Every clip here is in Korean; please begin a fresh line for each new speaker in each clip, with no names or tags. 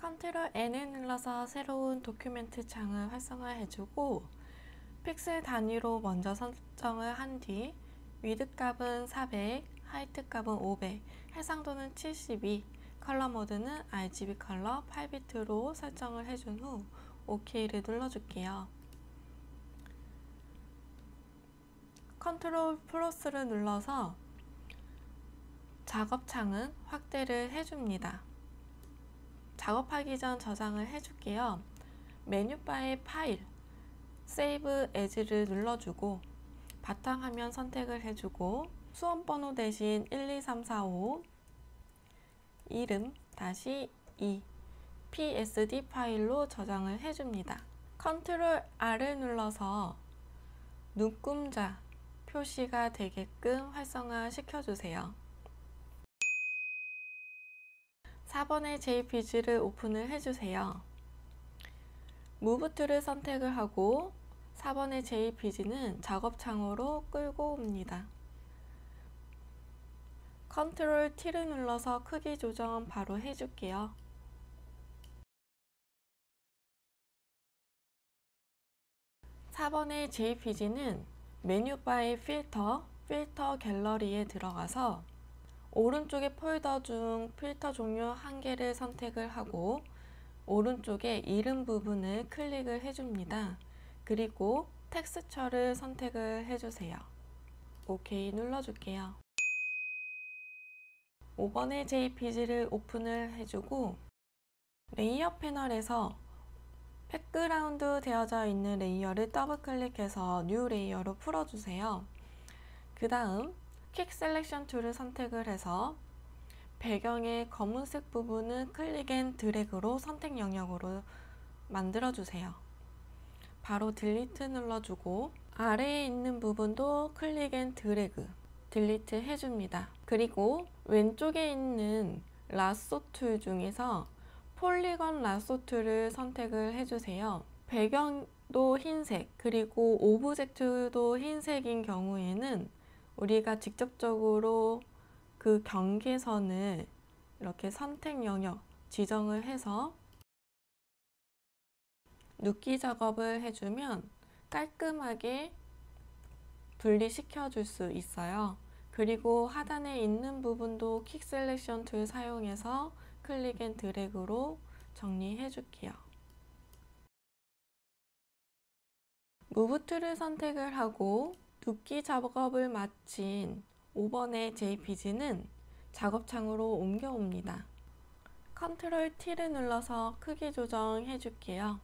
컨트롤 N을 눌러서 새로운 도큐멘트 창을 활성화해주고 픽셀 단위로 먼저 설정을 한 뒤 위드 값은 400, 하이트 값은 500, 해상도는 72, 컬러 모드는 RGB 컬러 8비트로 설정을 해준 후 OK를 눌러줄게요. 컨트롤 플러스를 눌러서 작업창은 확대를 해줍니다. 작업하기 전 저장을 해줄게요. 메뉴바의 파일, 세이브 에즈를 눌러주고 바탕화면 선택을 해주고 수험번호 대신 12345 이름 다시 2 PSD 파일로 저장을 해줍니다. 컨트롤 R을 눌러서 눈금자 표시가 되게끔 활성화 시켜주세요. 4번의 JPG를 오픈을 해주세요. 무브 툴을 선택을 하고 4번의 JPG는 작업창으로 끌고 옵니다. 컨트롤 T를 눌러서 크기 조정 바로 해줄게요. (4번의) JPG는 메뉴바의 필터 갤러리에 들어가서 오른쪽의 폴더 중 필터 종류 1개를 선택을 하고 오른쪽에 이름 부분을 클릭을 해줍니다. 그리고 텍스처를 선택을 해주세요. OK 눌러줄게요. 5번의 JPG를 오픈을 해주고 레이어 패널에서 백그라운드 되어져 있는 레이어를 더블 클릭해서 뉴 레이어로 풀어주세요. 그 다음 퀵 셀렉션 툴을 선택을 해서 배경의 검은색 부분은 클릭 앤 드래그로 선택 영역으로 만들어주세요. 바로 딜리트 눌러주고 아래에 있는 부분도 클릭 앤 드래그 딜리트 해줍니다. 그리고 왼쪽에 있는 라쏘 툴 중에서 폴리건 라쏘 툴을 선택을 해주세요. 배경도 흰색 그리고 오브젝트도 흰색인 경우에는 우리가 직접적으로 그 경계선을 이렇게 선택 영역 지정을 해서 눕기 작업을 해주면 깔끔하게 분리시켜 줄 수 있어요. 그리고 하단에 있는 부분도 퀵 셀렉션 툴 사용해서 클릭 앤 드래그로 정리해 줄게요. 무브 툴을 선택을 하고 눕기 작업을 마친 5번의 JPG는 작업창으로 옮겨옵니다. 컨트롤 T를 눌러서 크기 조정해 줄게요.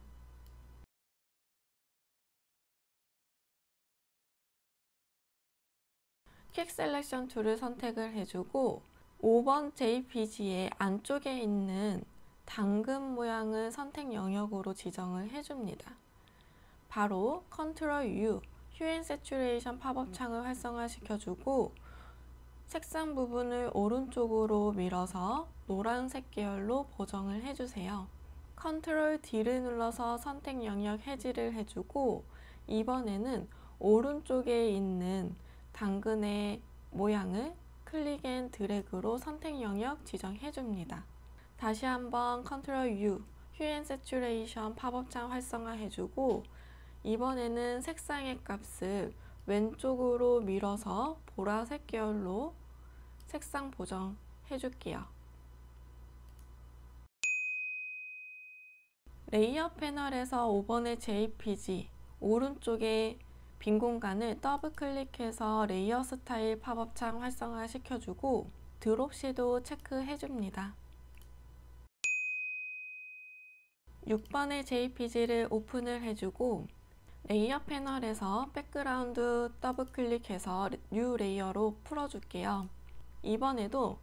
퀵 셀렉션 툴을 선택을 해주고 5번 JPG의 안쪽에 있는 당근 모양을 선택 영역으로 지정을 해줍니다. 바로 컨트롤 U, 휴 앤 세츄레이션 팝업 창을 활성화시켜주고 색상 부분을 오른쪽으로 밀어서 노란색 계열로 보정을 해주세요. 컨트롤 D를 눌러서 선택 영역 해지를 해주고 이번에는 오른쪽에 있는 당근의 모양을 클릭 앤 드래그로 선택 영역 지정해줍니다. 다시 한번 컨트롤 U, 휴 앤 세츄레이션 팝업창 활성화해주고 이번에는 색상의 값을 왼쪽으로 밀어서 보라색 계열로 색상 보정해줄게요. 레이어 패널에서 5번의 JPG 오른쪽에 빈 공간을 더블 클릭해서 레이어 스타일 팝업창 활성화 시켜주고 드롭 섀도우 체크해줍니다. 6번의 JPG를 오픈을 해주고 레이어 패널에서 백그라운드 더블 클릭해서 뉴 레이어로 풀어줄게요. 이번에도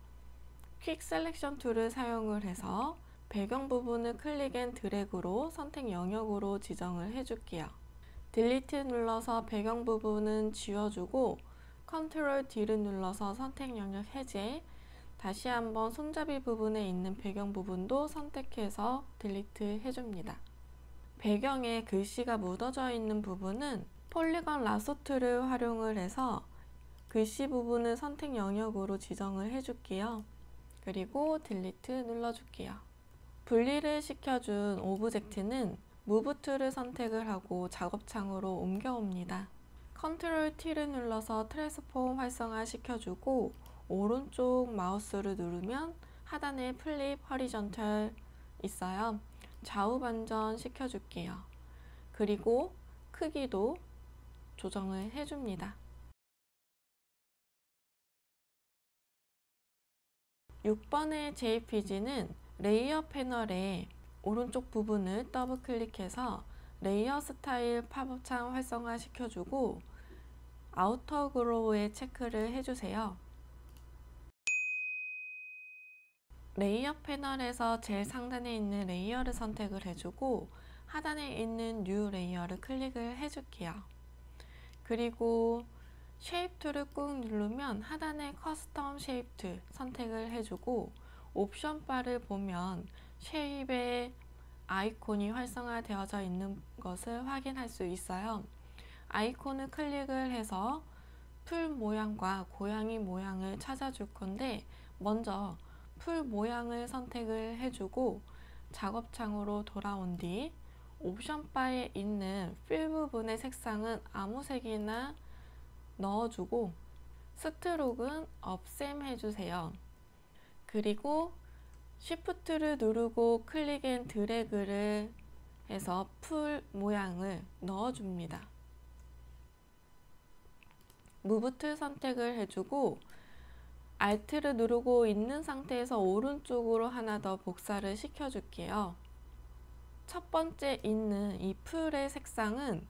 퀵 셀렉션 툴을 사용을 해서 배경 부분을 클릭 앤 드래그로 선택 영역으로 지정을 해줄게요. 딜리트 눌러서 배경 부분은 지워주고 컨트롤 D를 눌러서 선택 영역 해제, 다시 한번 손잡이 부분에 있는 배경 부분도 선택해서 딜리트 해줍니다. 배경에 글씨가 묻어져 있는 부분은 폴리건 라쏘 툴을 활용을 해서 글씨 부분을 선택 영역으로 지정을 해줄게요. 그리고 딜리트 눌러줄게요. 분리를 시켜준 오브젝트는 무브 툴을 선택을 하고 작업창으로 옮겨옵니다. 컨트롤 T를 눌러서 트랜스폼 활성화 시켜주고 오른쪽 마우스를 누르면 하단에 플립 허리전털 있어요. 좌우 반전 시켜줄게요. 그리고 크기도 조정을 해줍니다. 6번의 JPG는 레이어 패널의 오른쪽 부분을 더블 클릭해서 레이어 스타일 팝업창 활성화 시켜주고 아우터 그로우에 체크를 해주세요. 레이어 패널에서 제일 상단에 있는 레이어를 선택을 해주고 하단에 있는 뉴 레이어를 클릭을 해줄게요. 그리고 쉐입 툴을 꾹 누르면 하단에 커스텀 쉐입 툴 선택을 해주고 옵션 바를 보면 쉐입의 아이콘이 활성화되어져 있는 것을 확인할 수 있어요. 아이콘을 클릭을 해서 풀 모양과 고양이 모양을 찾아줄 건데 먼저 풀 모양을 선택을 해주고 작업창으로 돌아온 뒤 옵션 바에 있는 필 부분의 색상은 아무 색이나 넣어주고 스트로크는 업셈 해주세요. 그리고 Shift를 누르고 클릭 앤 드래그를 해서 풀 모양을 넣어줍니다. 무브 툴 선택을 해주고 Alt를 누르고 있는 상태에서 오른쪽으로 하나 더 복사를 시켜줄게요. 첫 번째 있는 이 풀의 색상은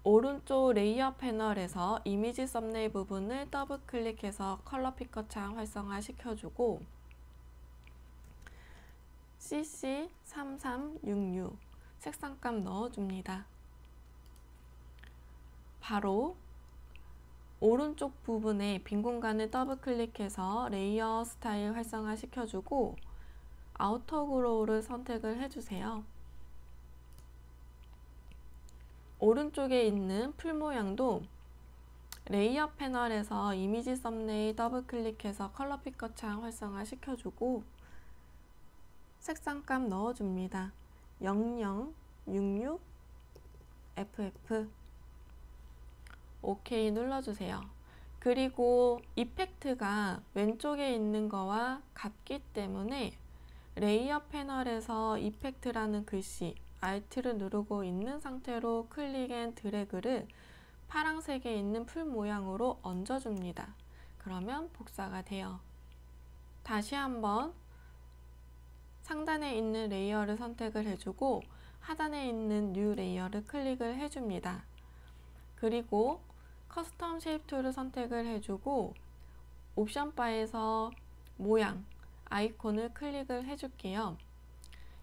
오른쪽 레이어 패널에서 이미지 썸네일 부분을 더블 클릭해서 컬러 피커 창 활성화 시켜주고 CC3366 색상값 넣어줍니다. 바로 오른쪽 부분에 빈 공간을 더블 클릭해서 레이어 스타일 활성화 시켜주고 아우터 그로우를 선택을 해주세요. 오른쪽에 있는 풀 모양도 레이어 패널에서 이미지 썸네일 더블 클릭해서 컬러 피커 창 활성화 시켜주고 색상값 넣어줍니다. 0066 FF OK 눌러주세요. 그리고 이펙트가 왼쪽에 있는 거와 같기 때문에 레이어 패널에서 이펙트라는 글씨 Alt를 누르고 있는 상태로 클릭 앤 드래그를 파란색에 있는 풀 모양으로 얹어줍니다. 그러면 복사가 돼요. 다시 한번 상단에 있는 레이어를 선택을 해주고 하단에 있는 뉴 레이어를 클릭을 해줍니다. 그리고 커스텀 쉐입 툴을 선택을 해주고 옵션 바에서 모양 아이콘을 클릭을 해줄게요.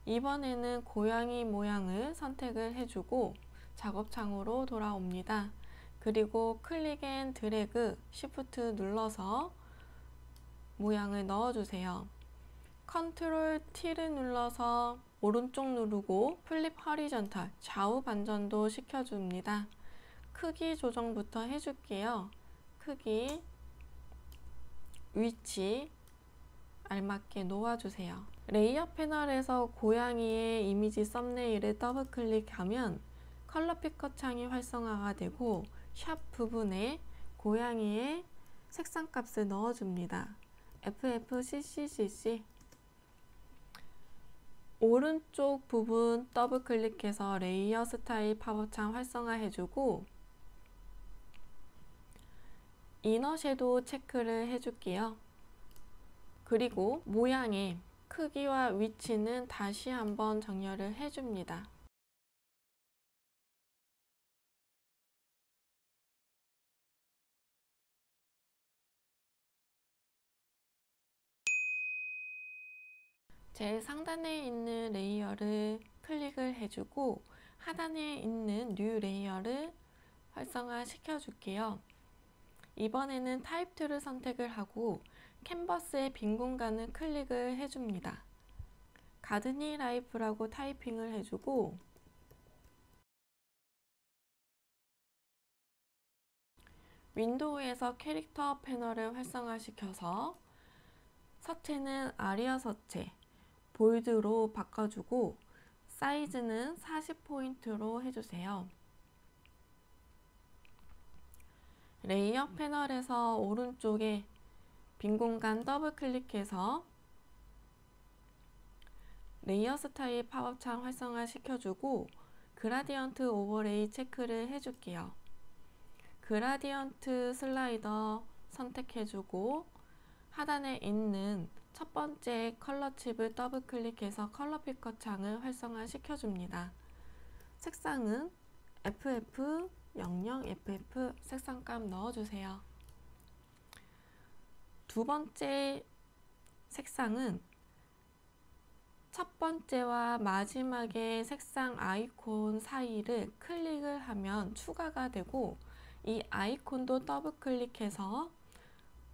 이번에는 고양이 모양을 선택을 해주고 작업창으로 돌아옵니다. 그리고 클릭 앤 드래그 Shift 눌러서 모양을 넣어주세요. 컨트롤 T를 눌러서 오른쪽 누르고 플립 허리전털 좌우 반전도 시켜줍니다. 크기 조정부터 해줄게요. 크기, 위치 알맞게 놓아주세요. 레이어 패널에서 고양이의 이미지 썸네일을 더블 클릭하면 컬러 피커 창이 활성화가 되고 샵 부분에 고양이의 색상 값을 넣어줍니다. FFCCCC 오른쪽 부분 더블 클릭해서 레이어 스타일 팝업 창 활성화 해주고 이너 섀도우 체크를 해줄게요. 그리고 모양의 크기와 위치는 다시 한번 정렬을 해줍니다. 제일 상단에 있는 레이어를 클릭을 해주고 하단에 있는 뉴 레이어를 활성화 시켜줄게요. 이번에는 타입 툴을 선택을 하고 캔버스의 빈 공간을 클릭을 해줍니다. 가드니 라이프라고 타이핑을 해주고 윈도우에서 캐릭터 패널을 활성화시켜서 서체는 아리아 서체, 볼드로 바꿔주고 사이즈는 40포인트로 해주세요. 레이어 패널에서 오른쪽에 빈 공간 더블 클릭해서 레이어 스타일 팝업창 활성화 시켜주고 그라디언트 오버레이 체크를 해줄게요. 그라디언트 슬라이더 선택해주고 하단에 있는 첫 번째 컬러 칩을 더블 클릭해서 컬러 피커 창을 활성화 시켜줍니다. 색상은 FF00FF 색상값 넣어주세요. 두 번째 색상은 첫 번째와 마지막의 색상 아이콘 사이를 클릭을 하면 추가가 되고 이 아이콘도 더블 클릭해서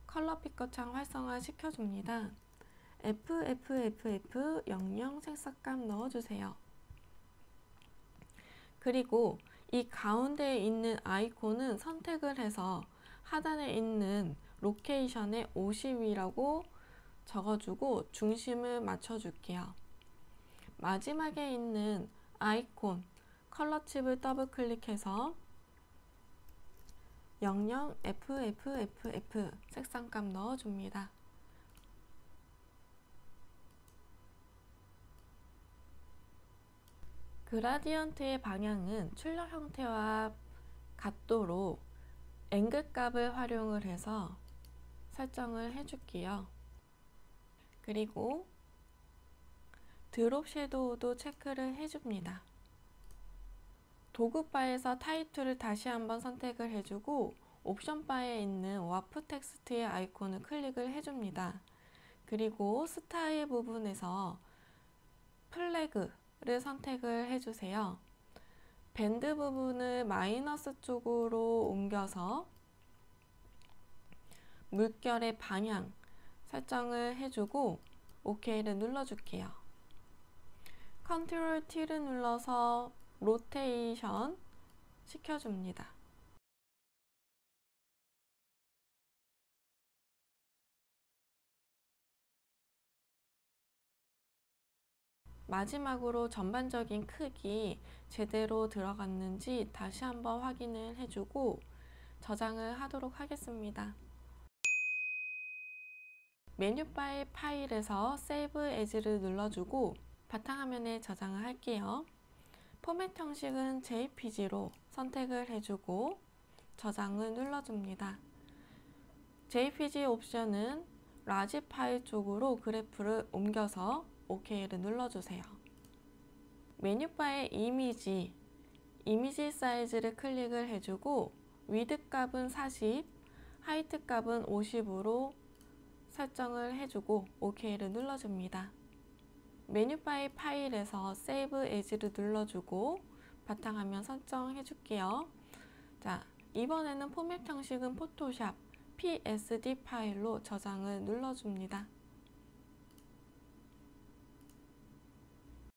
컬러 피커 창 활성화 시켜줍니다. FFFF00 색상값 넣어주세요. 그리고 이 가운데에 있는 아이콘은 선택을 해서 하단에 있는 로케이션에 50이라고 적어주고 중심을 맞춰줄게요. 마지막에 있는 아이콘 컬러 칩을 더블 클릭해서 00FFFF 색상값 넣어줍니다. 그라디언트의 방향은 출력 형태와 각도로 앵글 값을 활용을 해서 설정을 해줄게요. 그리고 드롭 섀도우도 체크를 해줍니다. 도구바에서 타입2를 다시 한번 선택을 해주고 옵션 바에 있는 와프 텍스트의 아이콘을 클릭을 해줍니다. 그리고 스타일 부분에서 플래그를 선택을 해주세요. 밴드 부분을 마이너스 쪽으로 옮겨서 물결의 방향 설정을 해주고 OK를 눌러줄게요. 컨트롤 T를 눌러서 로테이션 시켜줍니다. 마지막으로 전반적인 크기 제대로 들어갔는지 다시 한번 확인을 해주고 저장을 하도록 하겠습니다. 메뉴바의 파일에서 세이브 에즈를 눌러주고 바탕화면에 저장을 할게요. 포맷 형식은 JPG로 선택을 해주고 저장을 눌러줍니다. JPG 옵션은 라지 파일 쪽으로 그래프를 옮겨서 OK를 눌러주세요. 메뉴바의 이미지 사이즈를 클릭을 해주고 위드 값은 40, 하이트 값은 50으로 설정을 해주고 OK를 눌러줍니다. 메뉴바의 파일에서 세이브 에즈를 눌러주고 바탕화면 설정해줄게요. 자, 이번에는 포맷 형식은 포토샵 PSD 파일로 저장을 눌러줍니다.